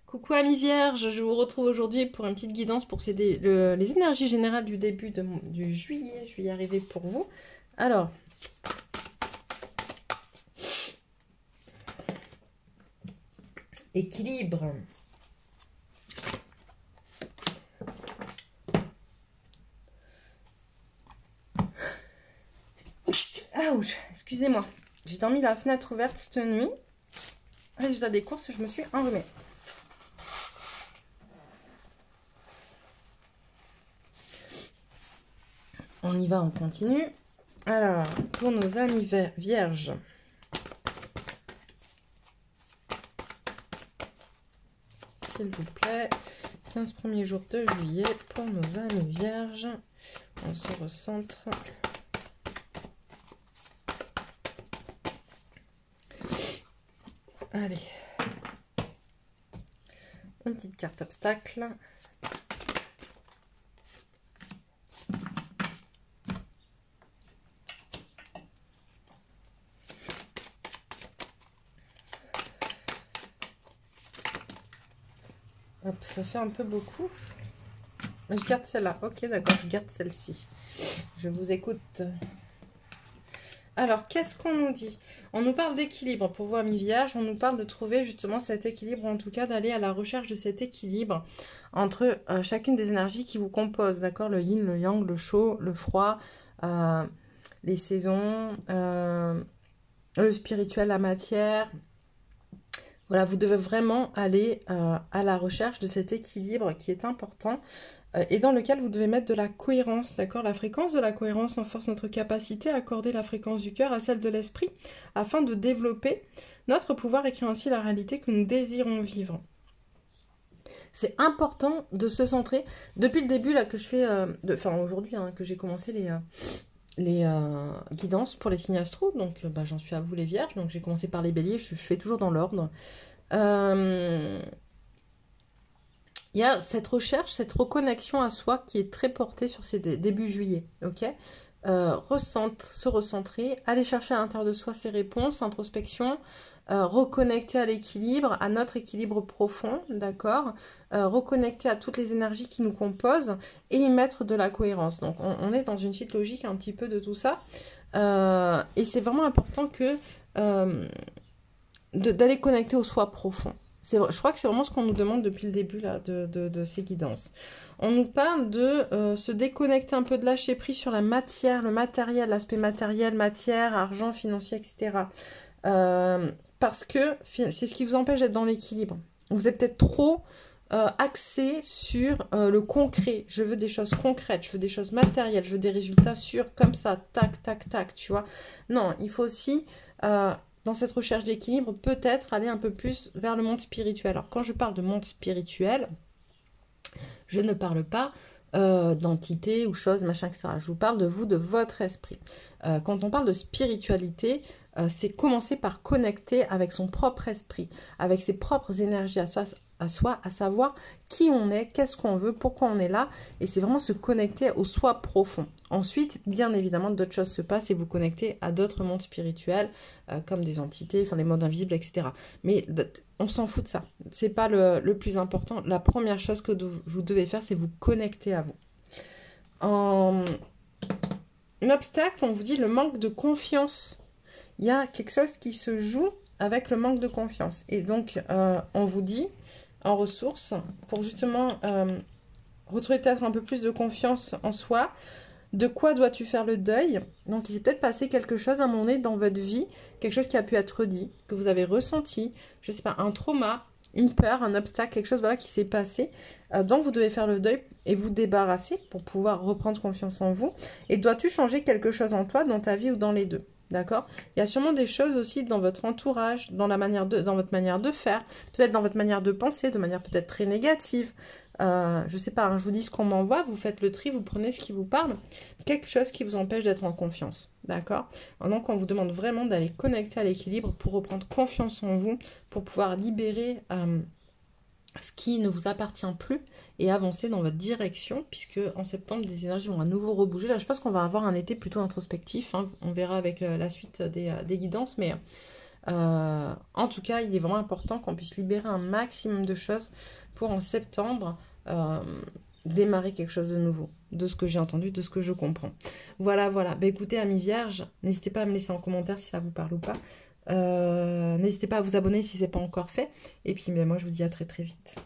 Coucou amis vierges, je vous retrouve aujourd'hui pour une petite guidance pour les énergies générales du début du juillet. Je vais y arriver pour vous. Alors, équilibre. Ouch, excusez-moi. J'ai dormi la fenêtre ouverte cette nuit. Résultat des courses, je me suis enrhumée. On y va, on continue. Alors, pour nos amis vierges, s'il vous plaît, 15 premiers jours de juillet pour nos amis vierges. On se recentre. Allez, une petite carte obstacle. Hop, ça fait un peu beaucoup. Mais je garde celle-là. Ok, d'accord, je garde celle-ci. Je vous écoute. Alors, qu'est-ce qu'on nous dit? On nous parle d'équilibre pour vous, amis vierges. On nous parle de trouver justement cet équilibre, en tout cas d'aller à la recherche de cet équilibre entre chacune des énergies qui vous composent, d'accord? Le yin, le yang, le chaud, le froid, les saisons, le spirituel, la matière. Voilà, vous devez vraiment aller à la recherche de cet équilibre qui est important et dans lequel vous devez mettre de la cohérence, d'accord? La fréquence de la cohérence renforce notre capacité à accorder la fréquence du cœur à celle de l'esprit afin de développer notre pouvoir et créer ainsi la réalité que nous désirons vivre. C'est important de se centrer. Depuis le début là que je fais, enfin aujourd'hui hein, que j'ai commencé les guidances pour les signes astro, donc j'en suis à vous les vierges, donc j'ai commencé par les béliers, je fais toujours dans l'ordre. Il y a cette recherche, cette reconnexion à soi qui est très portée sur ces débuts juillet, ok? Se recentrer, aller chercher à l'intérieur de soi ses réponses, introspection, reconnecter à l'équilibre, à notre équilibre profond, d'accord? Reconnecter à toutes les énergies qui nous composent et y mettre de la cohérence. Donc on est dans une suite logique un petit peu de tout ça. Et c'est vraiment important que d'aller connecter au soi profond. Je crois que c'est vraiment ce qu'on nous demande depuis le début là, de ces guidances. On nous parle de se déconnecter un peu de lâcher prise sur la matière, le matériel, l'aspect matériel, matière, argent, financier, etc. Parce que c'est ce qui vous empêche d'être dans l'équilibre. Vous êtes peut-être trop axé sur le concret. Je veux des choses concrètes, je veux des choses matérielles, je veux des résultats sûrs, comme ça, tac, tac, tac, tu vois. Non, il faut aussi... dans cette recherche d'équilibre, peut-être aller un peu plus vers le monde spirituel. Alors, quand je parle de monde spirituel, je ne parle pas d'entité ou choses, machin, etc. Je vous parle de vous, de votre esprit. Quand on parle de spiritualité, c'est commencer par connecter avec son propre esprit, avec ses propres énergies à soi, à savoir qui on est, qu'est-ce qu'on veut, pourquoi on est là, et c'est vraiment se connecter au soi profond. Ensuite, bien évidemment, d'autres choses se passent et vous connectez à d'autres mondes spirituels, comme des entités, enfin les mondes invisibles, etc. Mais on s'en fout de ça. C'est pas le plus important. La première chose que vous devez faire, c'est vous connecter à vous. Un obstacle, on vous dit le manque de confiance. Il y a quelque chose qui se joue avec le manque de confiance. Et donc, on vous dit, en ressources, pour justement retrouver peut-être un peu plus de confiance en soi, de quoi dois-tu faire le deuil? Donc, il s'est peut-être passé quelque chose à un moment donné dans votre vie, quelque chose qui a pu être dit, que vous avez ressenti, je ne sais pas, un trauma, une peur, un obstacle, quelque chose voilà, qui s'est passé, dont vous devez faire le deuil et vous débarrasser pour pouvoir reprendre confiance en vous. Et dois-tu changer quelque chose en toi, dans ta vie ou dans les deux? D'accord? Il y a sûrement des choses aussi dans votre entourage, dans votre manière de faire, peut-être dans votre manière de penser, de manière peut-être très négative. Je sais pas, hein, je vous dis ce qu'on m'envoie, vous faites le tri, vous prenez ce qui vous parle. Quelque chose qui vous empêche d'être en confiance. D'accord? Donc on vous demande vraiment d'aller connecter à l'équilibre pour reprendre confiance en vous, pour pouvoir libérer ce qui ne vous appartient plus et avancer dans votre direction, puisque en septembre, les énergies vont à nouveau rebouger. Là, je pense qu'on va avoir un été plutôt introspectif, hein. On verra avec la suite des guidances, mais En tout cas, il est vraiment important qu'on puisse libérer un maximum de choses pour en septembre démarrer quelque chose de nouveau, de ce que j'ai entendu, de ce que je comprends. Voilà, voilà. Bah, écoutez, amis vierges, n'hésitez pas à me laisser en commentaire si ça vous parle ou pas. N'hésitez pas à vous abonner si ce n'est pas encore fait. Et puis, moi, je vous dis à très très vite.